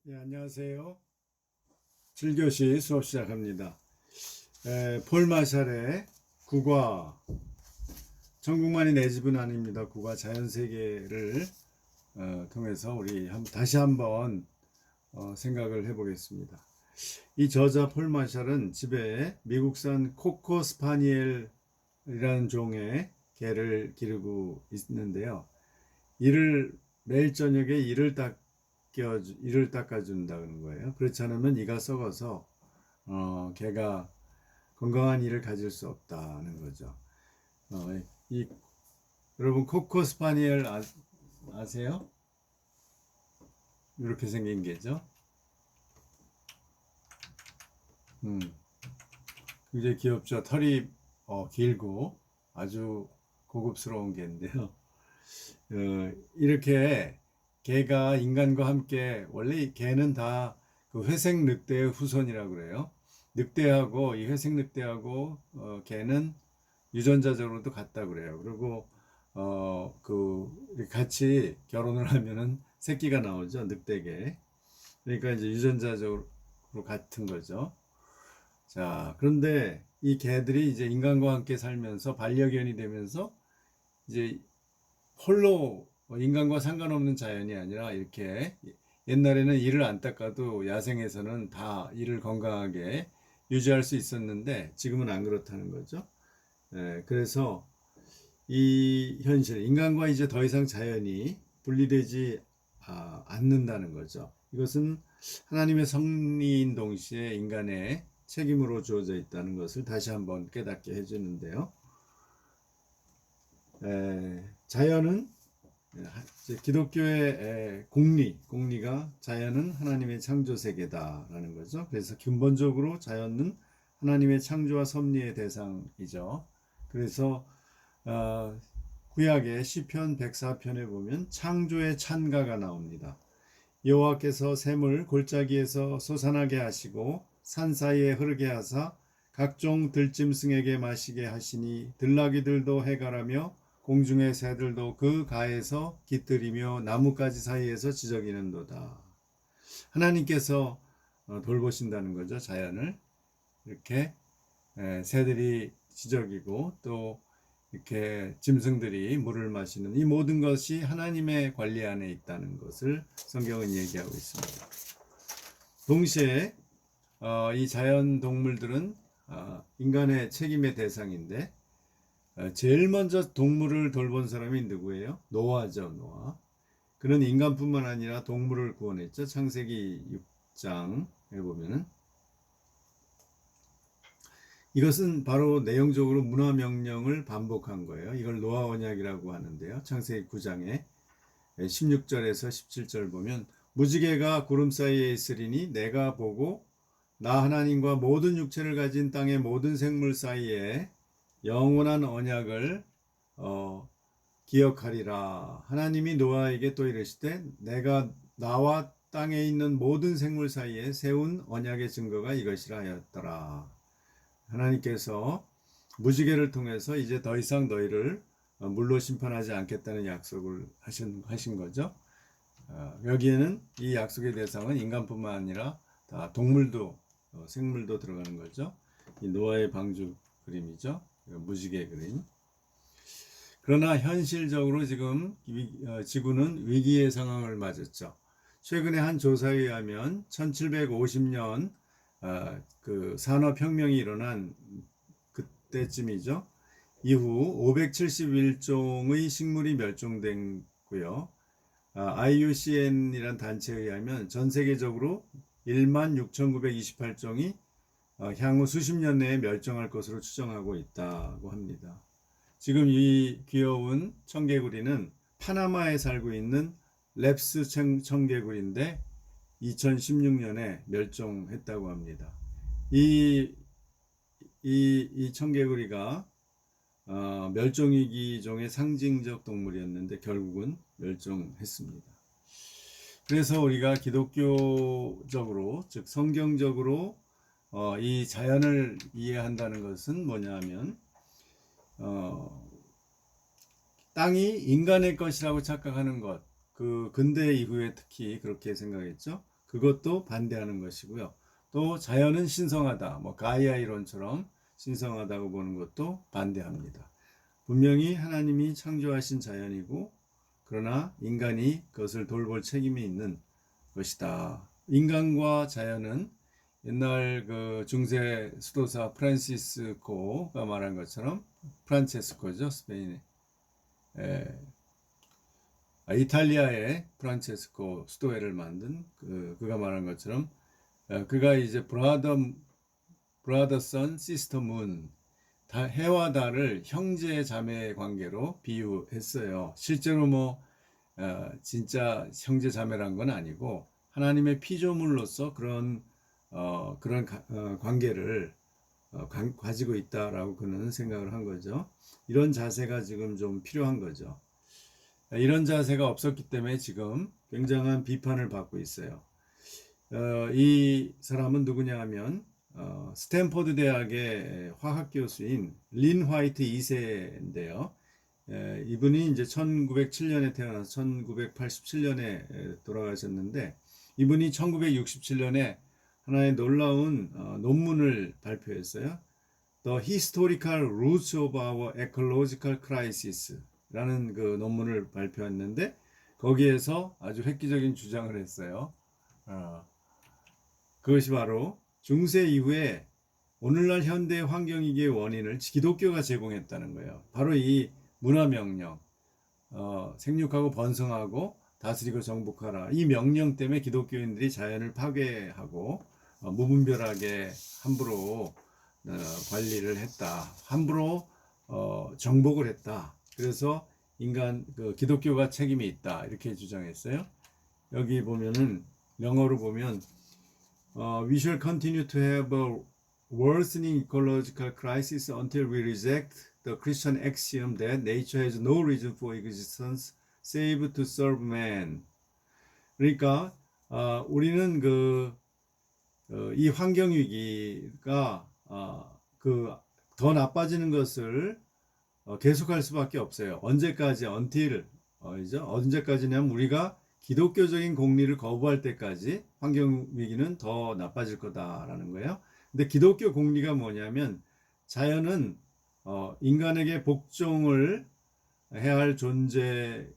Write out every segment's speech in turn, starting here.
네, 안녕하세요. 7교시 수업 시작합니다. 폴 마샬의 국화, 천국만이 내 집은 아닙니다. 국화 자연세계를 통해서 우리 다시 한번 생각을 해보겠습니다. 이 저자 폴 마샬은 집에 미국산 코코 스파니엘이라는 종의 개를 기르고 있는데요. 매일 저녁에 이를 닦아준다는 거예요. 그렇지 않으면 이가 썩어서 개가 건강한 이를 가질 수 없다는 거죠. 어, 이 여러분 코코 스파니엘 아세요? 이렇게 생긴 개죠. 굉장히 귀엽죠. 털이 길고 아주 고급스러운 개인데요. 이렇게 개가 인간과 함께, 원래 개는 다 그 회색 늑대의 후손이라고 그래요. 늑대하고 이 회색 늑대하고 개는 유전자적으로도 같다 그래요. 그리고 같이 결혼을 하면은 새끼가 나오죠. 늑대개. 그러니까 이제 유전자적으로 같은 거죠. 자, 그런데 이 개들이 이제 인간과 함께 살면서 반려견이 되면서 이제 홀로 인간과 상관없는 자연이 아니라 이렇게 옛날에는 이를 안 닦아도 야생에서는 다 이를 건강하게 유지할 수 있었는데 지금은 안 그렇다는 거죠. 그래서 이 현실, 인간과 이제 더 이상 자연이 분리되지 않는다는 거죠. 이것은 하나님의 섭리인 동시에 인간의 책임으로 주어져 있다는 것을 다시 한번 깨닫게 해주는데요. 자연은 기독교의 공리가 자연은 하나님의 창조 세계다라는 거죠. 그래서 근본적으로 자연은 하나님의 창조와 섭리의 대상이죠. 그래서 구약의 시편 104편에 보면 창조의 찬가가 나옵니다. 여호와께서 샘을 골짜기에서 솟아나게 하시고 산 사이에 흐르게 하사 각종 들짐승에게 마시게 하시니 들나귀들도 해갈하며 공중의 새들도 그 가에서 깃들이며 나뭇가지 사이에서 지저귀는도다. 하나님께서 돌보신다는 거죠. 자연을 이렇게 새들이 지저귀고 또 이렇게 짐승들이 물을 마시는 이 모든 것이 하나님의 관리 안에 있다는 것을 성경은 얘기하고 있습니다. 동시에 이 자연 동물들은 인간의 책임의 대상인데 제일 먼저 동물을 돌본 사람이 누구예요? 노아죠, 노아. 그는 인간뿐만 아니라 동물을 구원했죠. 창세기 6장에 보면은. 이것은 바로 내용적으로 문화명령을 반복한 거예요. 이걸 노아 언약이라고 하는데요. 창세기 9장에 16절에서 17절 보면 무지개가 구름 사이에 있으리니 내가 보고 나 하나님과 모든 육체를 가진 땅의 모든 생물 사이에 영원한 언약을 기억하리라. 하나님이 노아에게 또 이르시되 내가 나와 땅에 있는 모든 생물 사이에 세운 언약의 증거가 이것이라 하였더라. 하나님께서 무지개를 통해서 이제 더 이상 너희를 물로 심판하지 않겠다는 약속을 하신 거죠. 여기에는 이 약속의 대상은 인간뿐만 아니라 다 동물도 생물도 들어가는 거죠. 이 노아의 방주 그림이죠. 무지개 그림. 그러나 현실적으로 지금 지구는 위기의 상황을 맞았죠. 최근에 한 조사에 의하면 1750년 그 산업혁명이 일어난 그때쯤이죠. 이후 571종의 식물이 멸종됐고요. IUCN이란 단체에 의하면 전 세계적으로 16,928종이 향후 수십 년 내에 멸종할 것으로 추정하고 있다고 합니다. 지금 이 귀여운 청개구리는 파나마에 살고 있는 랩스 청개구리인데 2016년에 멸종했다고 합니다. 이 청개구리가 멸종위기종의 상징적 동물이었는데 결국은 멸종했습니다. 그래서 우리가 기독교적으로, 즉 성경적으로 이 자연을 이해한다는 것은 뭐냐면 땅이 인간의 것이라고 착각하는 것, 그 근대 이후에 특히 그렇게 생각했죠. 그것도 반대하는 것이고요. 또 자연은 신성하다, 뭐 가이아 이론처럼 신성하다고 보는 것도 반대합니다. 분명히 하나님이 창조하신 자연이고, 그러나 인간이 그것을 돌볼 책임이 있는 것이다. 인간과 자연은 옛날 그 중세 수도사 프란시스코가 말한 것처럼, 프란체스코죠, 스페인의. 이탈리아의 프란체스코 수도회를 만든 그가 말한 것처럼, 그가 이제 브라더 선 시스터 문, 해와 달을 형제 자매 관계로 비유했어요. 실제로 뭐 진짜 형제 자매란 건 아니고 하나님의 피조물로서 그런 관계를 가지고 있다라고 그는 생각을 한 거죠. 이런 자세가 지금 좀 필요한 거죠. 이런 자세가 없었기 때문에 지금 굉장한 비판을 받고 있어요. 이 사람은 누구냐 하면 스탠퍼드 대학의 화학 교수인 린 화이트 2세인데요. 이분이 이제 1907년에 태어나서 1987년에 돌아가셨는데, 이분이 1967년에 하나의 놀라운 논문을 발표했어요. The Historical Roots of Our Ecological Crisis 라는 그 논문을 발표했는데, 거기에서 아주 획기적인 주장을 했어요. 그것이 바로 중세 이후에 오늘날 현대 환경위기의 원인을 기독교가 제공했다는 거예요. 바로 이 문화명령, 생육하고 번성하고 다스리고 정복하라. 이 명령 때문에 기독교인들이 자연을 파괴하고 무분별하게 함부로 관리를 했다. 함부로 정복을 했다. 그래서 기독교가 책임이 있다. 이렇게 주장했어요. 여기 보면은 영어로 보면 We shall continue to have a worsening ecological crisis until we reject the Christian axiom that nature has no reason for existence save to serve man. 그러니까 우리는 이 환경 위기가 더 나빠지는 것을 계속할 수밖에 없어요. 언제까지? 언제까지냐면 우리가 기독교적인 공리를 거부할 때까지 환경 위기는 더 나빠질 거다라는 거예요. 근데 기독교 공리가 뭐냐면 자연은 인간에게 복종을 해야 할 존재,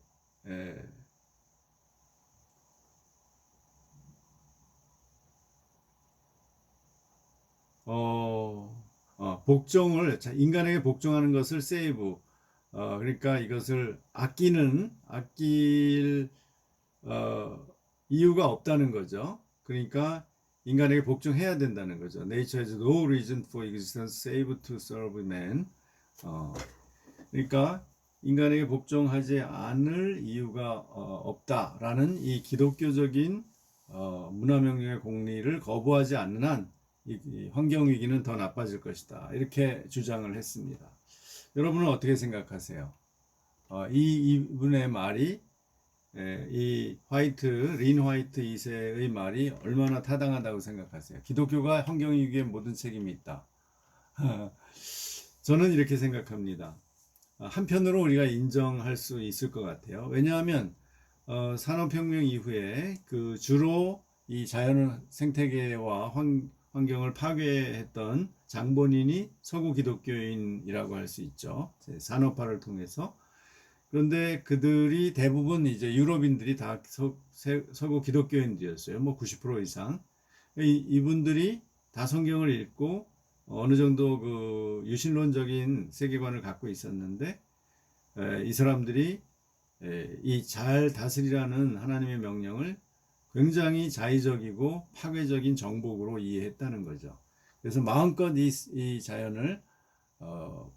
인간에게 복종하는 것을 세이브, 그러니까 이것을 아낄 이유가 없다는 거죠. 그러니까 인간에게 복종해야 된다는 거죠. Nature has no reason for existence save to serve man. 그러니까 인간에게 복종하지 않을 이유가 없다라는 이 기독교적인 문화명령의 공리를 거부하지 않는 한 이 환경위기는 더 나빠질 것이다. 이렇게 주장을 했습니다. 여러분은 어떻게 생각하세요? 이분의 말이, 이 린 화이트 2세의 말이 얼마나 타당하다고 생각하세요? 기독교가 환경위기에 모든 책임이 있다. 저는 이렇게 생각합니다. 한편으로 우리가 인정할 수 있을 것 같아요. 왜냐하면 산업혁명 이후에 주로 이 자연 생태계와 환경을 파괴했던 장본인이 서구 기독교인이라고 할 수 있죠. 산업화를 통해서. 그런데 그들이 대부분 이제 유럽인들이 다 서구 기독교인들이었어요. 뭐 90% 이상. 이분들이 다 성경을 읽고 어느 정도 유신론적인 세계관을 갖고 있었는데, 이 사람들이 이 잘 다스리라는 하나님의 명령을 굉장히 자의적이고 파괴적인 정복으로 이해했다는 거죠. 그래서 마음껏 이 자연을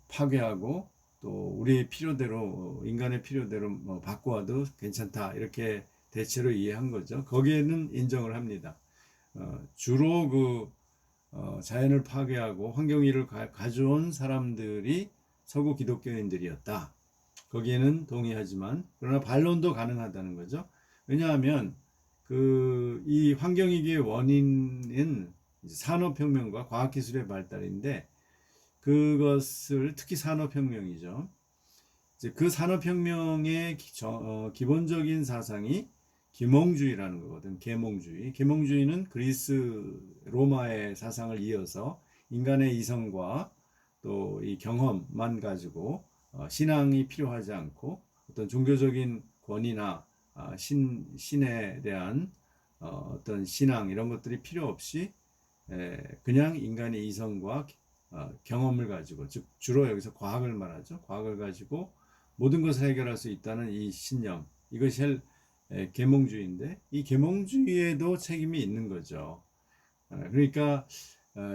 파괴하고 또 우리의 필요대로, 인간의 필요대로 바꿔와도 괜찮다, 이렇게 대체로 이해한 거죠. 거기에는 인정을 합니다. 주로 자연을 파괴하고 환경위기를 가져온 사람들이 서구 기독교인들이었다. 거기에는 동의하지만, 그러나 반론도 가능하다는 거죠. 왜냐하면 이 환경위기의 원인은 산업혁명과 과학기술의 발달인데, 그것을 특히 산업혁명이죠. 이제 그 산업혁명의 기본적인 사상이 계몽주의라는 거거든. 계몽주의. 계몽주의는 그리스 로마의 사상을 이어서 인간의 이성과 또 이 경험만 가지고 신앙이 필요하지 않고 어떤 종교적인 권위나 신에 대한 어떤 신앙 이런 것들이 필요 없이 그냥 인간의 이성과 경험을 가지고, 즉 주로 여기서 과학을 말하죠. 과학을 가지고 모든 것을 해결할 수 있다는 이 신념, 이것이 계몽주의인데, 이 계몽주의에도 책임이 있는 거죠. 그러니까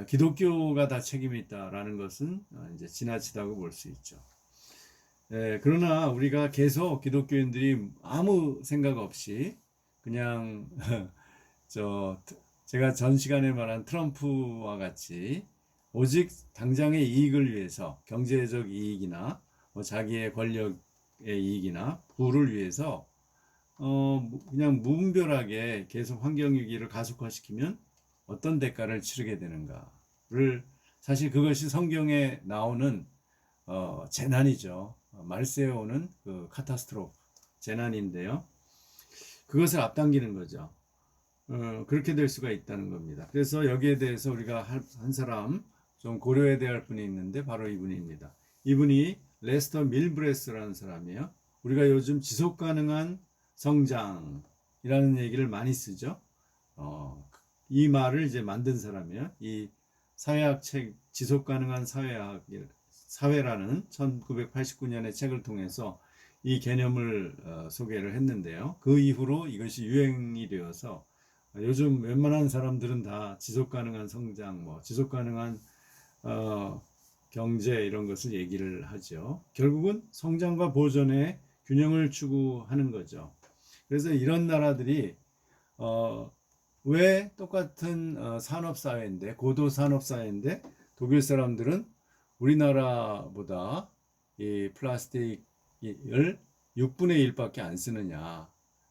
기독교가 다 책임이 있다라는 것은 이제 지나치다고 볼 수 있죠. 그러나 우리가 계속 기독교인들이 아무 생각 없이 그냥 제가 전 시간에 말한 트럼프와 같이 오직 당장의 이익을 위해서, 경제적 이익이나 자기의 권력의 이익이나 부를 위해서 그냥 무분별하게 계속 환경위기를 가속화시키면 어떤 대가를 치르게 되는가를, 사실 그것이 성경에 나오는 재난이죠. 말세에 오는 그 카타스트로프, 재난인데요. 그것을 앞당기는 거죠. 그렇게 될 수가 있다는 겁니다. 그래서 여기에 대해서 우리가 한 사람 좀 고려해야 될 분이 있는데 바로 이분입니다. 이분이 레스터 밀브레스라는 사람이에요. 우리가 요즘 지속 가능한 성장이라는 얘기를 많이 쓰죠. 이 말을 이제 만든 사람이에요. 이 사회학 책 지속 가능한 사회라는 1989년의 책을 통해서 이 개념을 소개를 했는데요. 그 이후로 이것이 유행이 되어서 요즘 웬만한 사람들은 다 지속 가능한 성장, 지속 가능한 경제 이런 것을 얘기를 하죠. 결국은 성장과 보존의 균형을 추구하는 거죠. 그래서 이런 나라들이 왜 똑같은 산업사회인데, 고도 산업사회인데 독일 사람들은 우리나라보다 이 플라스틱을 6분의 1밖에 안 쓰느냐.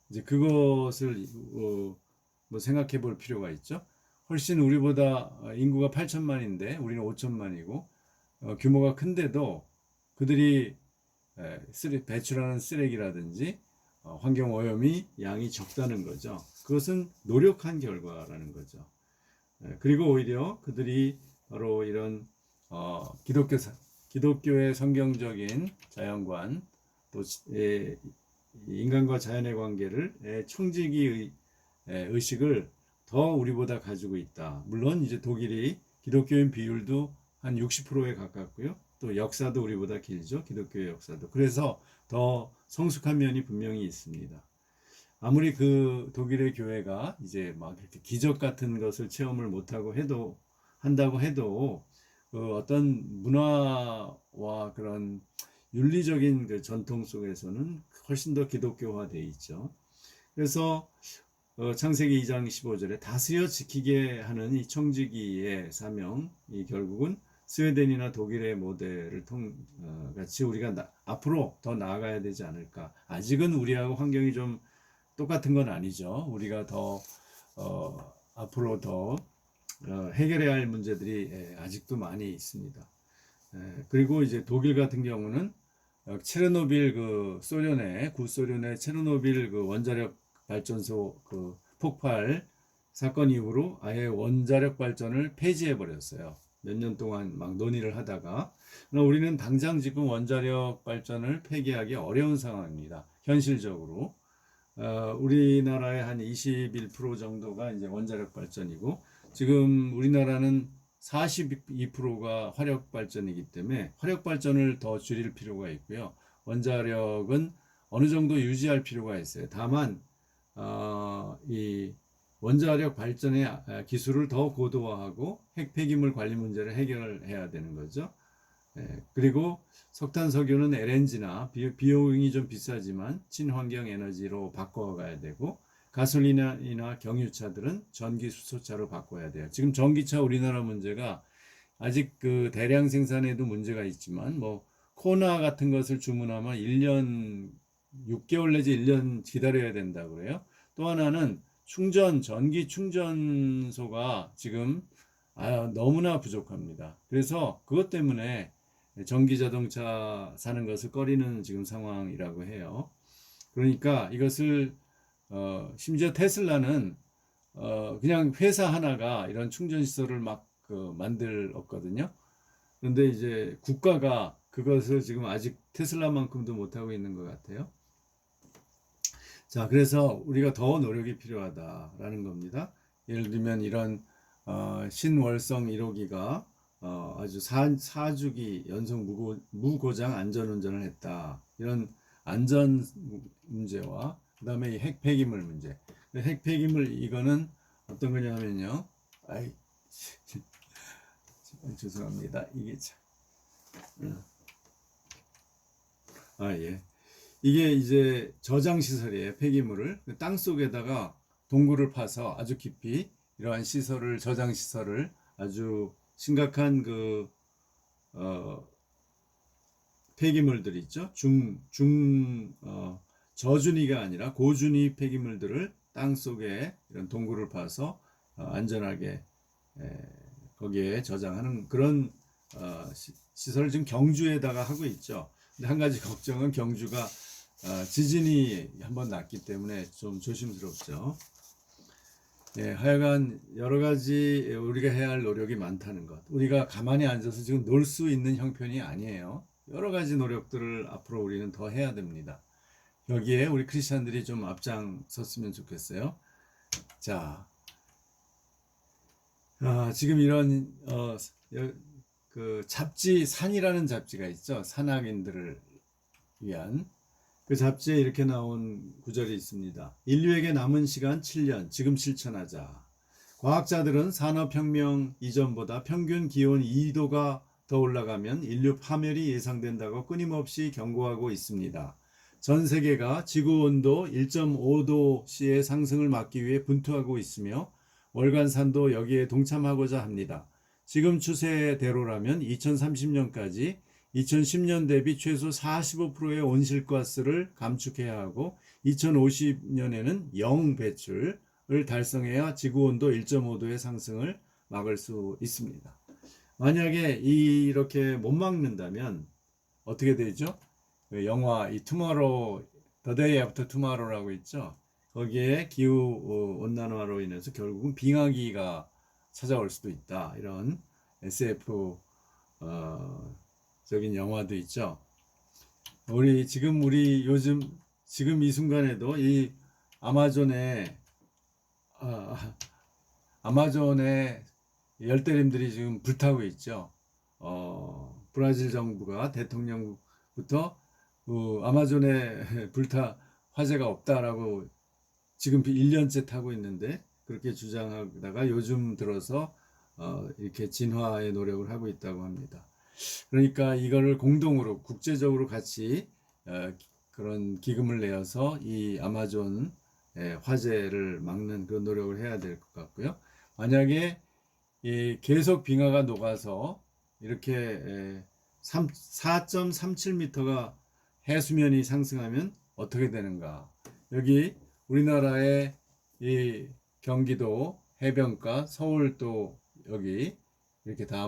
이제 그것을 생각해 볼 필요가 있죠. 훨씬 우리보다 인구가 8천만인데 우리는 5천만이고 규모가 큰데도 그들이 배출하는 쓰레기라든지 환경오염이 양이 적다는 거죠. 그것은 노력한 결과라는 거죠. 그리고 오히려 그들이 바로 이런 기독교의 성경적인 자연관, 또 인간과 자연의 관계를 청지기 의식을 더 우리보다 가지고 있다. 물론 이제 독일이 기독교인 비율도 한 60%에 가깝고요. 또 역사도 우리보다 길죠. 기독교의 역사도. 그래서 더 성숙한 면이 분명히 있습니다. 아무리 그 독일의 교회가 이제 막 이렇게 기적 같은 것을 체험을 못하고 한다고 해도 그 어떤 문화와 그런 윤리적인 그 전통 속에서는 훨씬 더 기독교화되어 있죠. 그래서 창세기 2장 15절에 다스려 지키게 하는 이 청지기의 사명이 결국은 스웨덴이나 독일의 모델을 같이 우리가 앞으로 더 나아가야 되지 않을까. 아직은 우리하고 환경이 좀 똑같은 건 아니죠. 우리가 더 앞으로 더 해결해야 할 문제들이 아직도 많이 있습니다. 그리고 이제 독일 같은 경우는 체르노빌 구소련의 체르노빌 그 원자력 발전소 그 폭발 사건 이후로 아예 원자력 발전을 폐지해 버렸어요. 몇 년 동안 막 논의를 하다가. 우리는 당장 지금 원자력 발전을 폐기하기 어려운 상황입니다. 현실적으로. 우리나라의 한 21% 정도가 이제 원자력 발전이고, 지금 우리나라는 42%가 화력 발전이기 때문에 화력 발전을 더 줄일 필요가 있고요. 원자력은 어느 정도 유지할 필요가 있어요. 다만 이 원자력 발전의 기술을 더 고도화하고 핵 폐기물 관리 문제를 해결해야 되는 거죠. 그리고 석탄 석유는 LNG나 비용이 좀 비싸지만 친환경 에너지로 바꿔가야 되고, 가솔린이나 경유차들은 전기 수소차로 바꿔야 돼요. 지금 전기차 우리나라 문제가 아직 그 대량 생산에도 문제가 있지만 코나 같은 것을 주문하면 1년 6개월 내지 1년 기다려야 된다고 그래요. 또 하나는 전기 충전소가 지금 너무나 부족합니다. 그래서 그것 때문에 전기 자동차 사는 것을 꺼리는 지금 상황이라고 해요. 그러니까 이것을 심지어 테슬라는 그냥 회사 하나가 이런 충전 시설을 막 만들었거든요. 그런데 이제 국가가 그것을 지금 아직 테슬라만큼도 못하고 있는 것 같아요. 자, 그래서 우리가 더 노력이 필요하다라는 겁니다. 예를 들면 이런 신월성 1호기가 아주 4주기 연속 무고장 안전운전을 했다. 이런 안전 문제와 그 다음에 이 핵폐기물 문제. 핵폐기물 이거는 어떤 거냐면요. 아이, 죄송합니다. 이게 참. 예. 이게 이제 저장 시설이에요. 폐기물을 땅 속에다가 동굴을 파서 아주 깊이 이러한 시설을 저장 시설을 아주 심각한 폐기물들 있죠. 저준위가 아니라 고준위 폐기물들을 땅 속에 이런 동굴을 파서 안전하게 거기에 저장하는 그런 시설을 지금 경주에다가 하고 있죠. 근데 한 가지 걱정은 경주가 지진이 한번 났기 때문에 좀 조심스럽죠. 예, 하여간 여러 가지 우리가 해야 할 노력이 많다는 것. 우리가 가만히 앉아서 지금 놀 수 있는 형편이 아니에요. 여러 가지 노력들을 앞으로 우리는 더 해야 됩니다. 여기에 우리 크리스찬들이 좀 앞장섰으면 좋겠어요. 자, 지금 이런 그 잡지 산이라는 잡지가 있죠. 산악인들을 위한 그 잡지에 이렇게 나온 구절이 있습니다. 인류에게 남은 시간 7년, 지금 실천하자. 과학자들은 산업혁명 이전보다 평균 기온 2도가 더 올라가면 인류 파멸이 예상된다고 끊임없이 경고하고 있습니다. 전 세계가 지구온도 1.5도씨의 상승을 막기 위해 분투하고 있으며 월간산도 여기에 동참하고자 합니다. 지금 추세대로라면 2030년까지 2010년 대비 최소 45%의 온실가스를 감축해야 하고 2050년에는 0 배출을 달성해야 지구온도 1.5도의 상승을 막을 수 있습니다. 만약에 이렇게 못 막는다면 어떻게 되죠? 영화 이 투모로우, The Day After Tomorrow라고 있죠. 거기에 기후 온난화로 인해서 결국은 빙하기가 찾아올 수도 있다. 이런 SF 적인 영화도 있죠. 우리 요즘 지금 이 순간에도 이 아마존의 열대림들이 지금 불타고 있죠. 브라질 정부가 대통령부터 아마존에 화재가 없다라고 지금 1년째 타고 있는데 그렇게 주장하다가 요즘 들어서 이렇게 진화의 노력을 하고 있다고 합니다. 그러니까 이거를 공동으로 국제적으로 같이 그런 기금을 내어서 이 아마존 화재를 막는 그런 노력을 해야 될 것 같고요. 만약에 계속 빙하가 녹아서 이렇게 4.37m가 해수면이 상승하면 어떻게 되는가? 여기 우리나라의 이 경기도 해변가, 서울도 여기 이렇게 다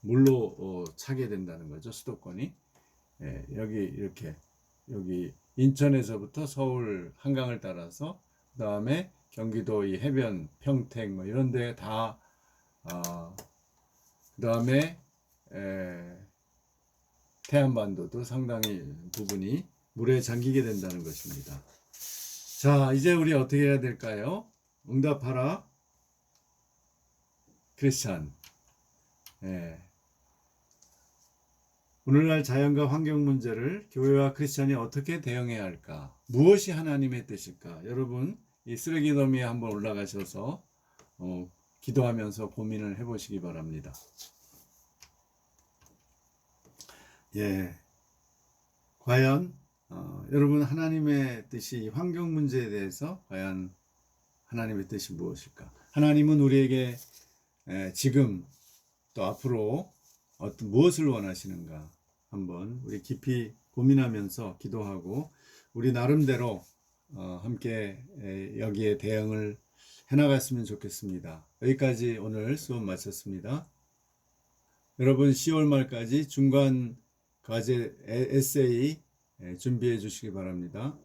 물로 차게 된다는 거죠. 수도권이. 여기 이렇게 여기 인천에서부터 서울 한강을 따라서 그 다음에 경기도 이 해변 평택 뭐 이런 데 다 그 다음에 태안반도도 상당히 부분이 물에 잠기게 된다는 것입니다. 자, 이제 우리 어떻게 해야 될까요? 응답하라 크리스찬. 오늘날 자연과 환경 문제를 교회와 크리스찬이 어떻게 대응해야 할까? 무엇이 하나님의 뜻일까? 여러분 이 쓰레기 더미에 한번 올라가셔서 기도하면서 고민을 해보시기 바랍니다. 과연 여러분 하나님의 뜻이 환경 문제에 대해서 과연 하나님의 뜻이 무엇일까? 하나님은 우리에게 지금 또 앞으로 무엇을 원하시는가? 한번 우리 깊이 고민하면서 기도하고 우리 나름대로 함께 여기에 대응을 해나갔으면 좋겠습니다. 여기까지 오늘 수업 마쳤습니다. 여러분 10월 말까지 중간 과제 에세이 준비해 주시기 바랍니다.